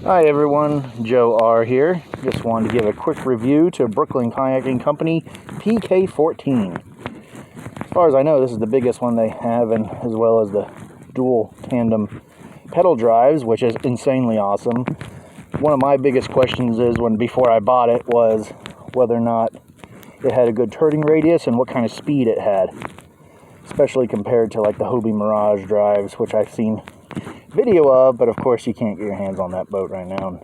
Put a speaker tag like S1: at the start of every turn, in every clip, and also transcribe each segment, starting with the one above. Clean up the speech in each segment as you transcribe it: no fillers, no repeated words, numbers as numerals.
S1: Hi everyone, Joe R here. Just wanted to give a quick review to Brooklyn Kayaking Company PK14. As far as I know, this is the biggest one they have, and as well as the dual tandem pedal drives, which is insanely awesome. One of my biggest questions is before I bought it was whether or not it had a good turning radius and what kind of speed it had, especially compared to like the Hobie Mirage drives, which I've seen video of, but of course you can't get your hands on that boat right now.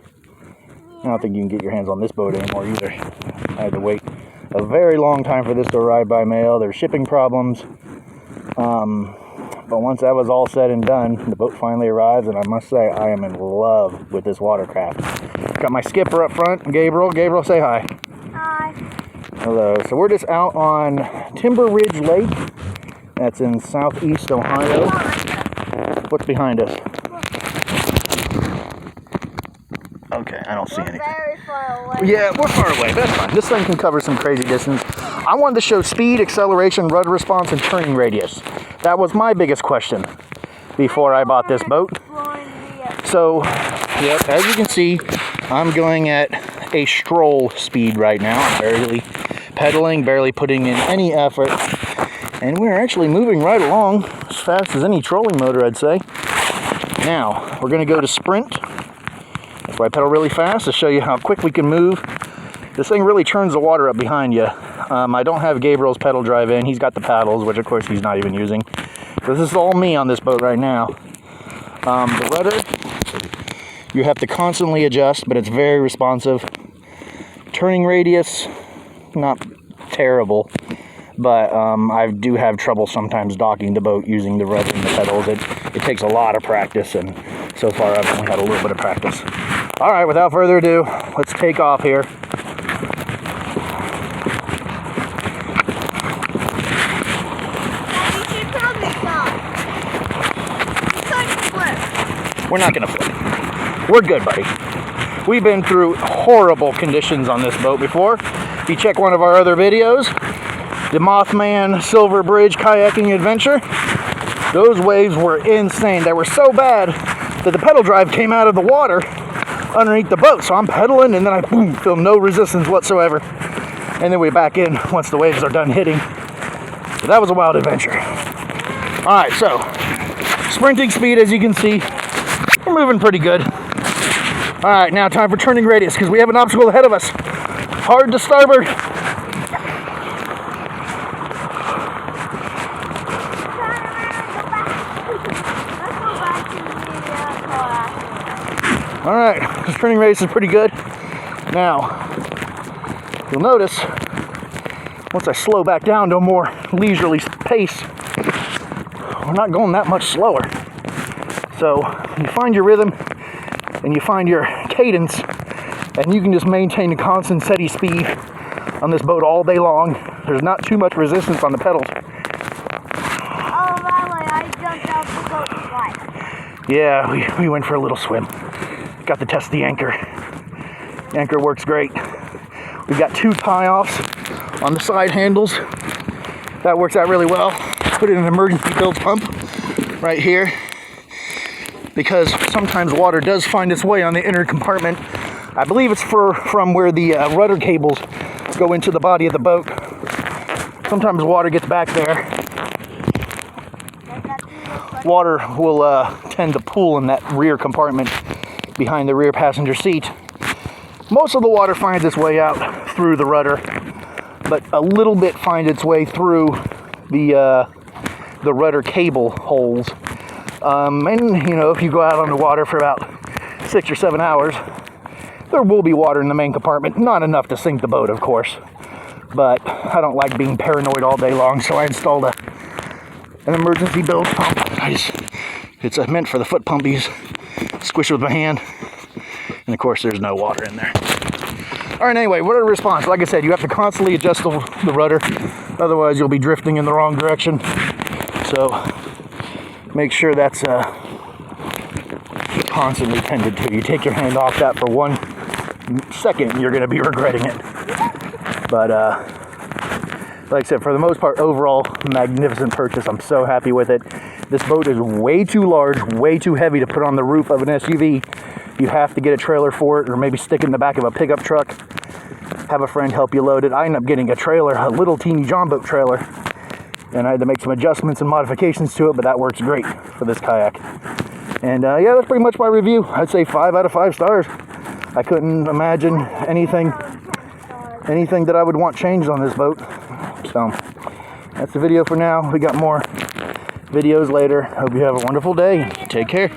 S1: I don't think you can get your hands on this boat anymore either. I had to wait a very long time for this to arrive by mail. There's shipping problems, but once that was all said and done, the boat finally arrives, and I must say I am in love with this watercraft. Got my skipper up front, Gabriel. Gabriel, say hi.
S2: Hi.
S1: Hello. So we're just out on Timber Ridge Lake. That's in southeast Ohio. What's behind us? Okay, I don't see anything.
S2: Very far away.
S1: Yeah, we're far away. That's fine. This thing can cover some crazy distance. I wanted to show speed, acceleration, rudder response, and turning radius. That was my biggest question before I bought this boat. So, yep, as you can see, I'm going at a stroll speed right now. I'm barely pedaling, barely putting in any effort. And we're actually moving right along as fast as any trolling motor, I'd say. Now, we're going to go to sprint. That's why I pedal really fast to show you how quick we can move. This thing really churns the water up behind you. I don't have Gabriel's pedal drive in. He's got the paddles, which of course he's not even using. So this is all me on this boat right now. The rudder, you have to constantly adjust, but it's very responsive. Turning radius, not terrible. But I do have trouble sometimes docking the boat using the rudder and the pedals. It takes a lot of practice, and so far I've only had a little bit of practice. All right, without further ado, let's take off here.
S2: You should probably stop. You couldn't flip.
S1: We're not going to flip. We're good, buddy. We've been through horrible conditions on this boat before. If you check one of our other videos, the Mothman Silver Bridge kayaking adventure, those waves were insane. They were so bad that the pedal drive came out of the water underneath the boat. So I'm pedaling, and then I boom, feel no resistance whatsoever. And then we back in once the waves are done hitting. So that was a wild adventure. All right, so sprinting speed, as you can see, we're moving pretty good. All right, now time for turning radius, because we have an obstacle ahead of us. Hard to starboard. All right, this turning radius is pretty good. Now, you'll notice, once I slow back down to a more leisurely pace, we're not going that much slower. So you find your rhythm and you find your cadence, and you can just maintain a constant steady speed on this boat all day long. There's not too much resistance on the pedals.
S2: Oh, by the way, I jumped out the boat twice.
S1: Yeah, we went for a little swim. Got to test the anchor. The anchor works great. We've got 2 tie-offs on the side handles. That works out really well. Put in an emergency bilge pump right here, because sometimes water does find its way on the inner compartment. I believe it's from where the rudder cables go into the body of the boat. Sometimes water gets back there. Water will tend to pool in that rear compartment behind the rear passenger seat. Most of the water finds its way out through the rudder, but a little bit finds its way through the rudder cable holes. And you know, if you go out on the water for about 6 or 7 hours, there will be water in the main compartment. Not enough to sink the boat, of course, but I don't like being paranoid all day long, so I installed an emergency bilge pump. It's meant for the foot pumpies. Squish with my hand, and of course there's no water in there. All right, anyway, rudder response. Like I said, you have to constantly adjust the rudder, otherwise you'll be drifting in the wrong direction. So make sure that's constantly tended to. You take your hand off that for 1 second, you're going to be regretting it. But like I said, for the most part, overall, magnificent purchase. I'm so happy with it. This boat is way too large, way too heavy to put on the roof of an SUV. You have to get a trailer for it, or maybe stick it in the back of a pickup truck. Have a friend help you load it. I ended up getting a trailer, a little teeny John boat trailer, and I had to make some adjustments and modifications to it, but that works great for this kayak. And yeah, that's pretty much my review. I'd say 5 out of 5 stars. I couldn't imagine anything that I would want changed on this boat. So that's the video for now. We got more videos later. Hope you have a wonderful day. Take care.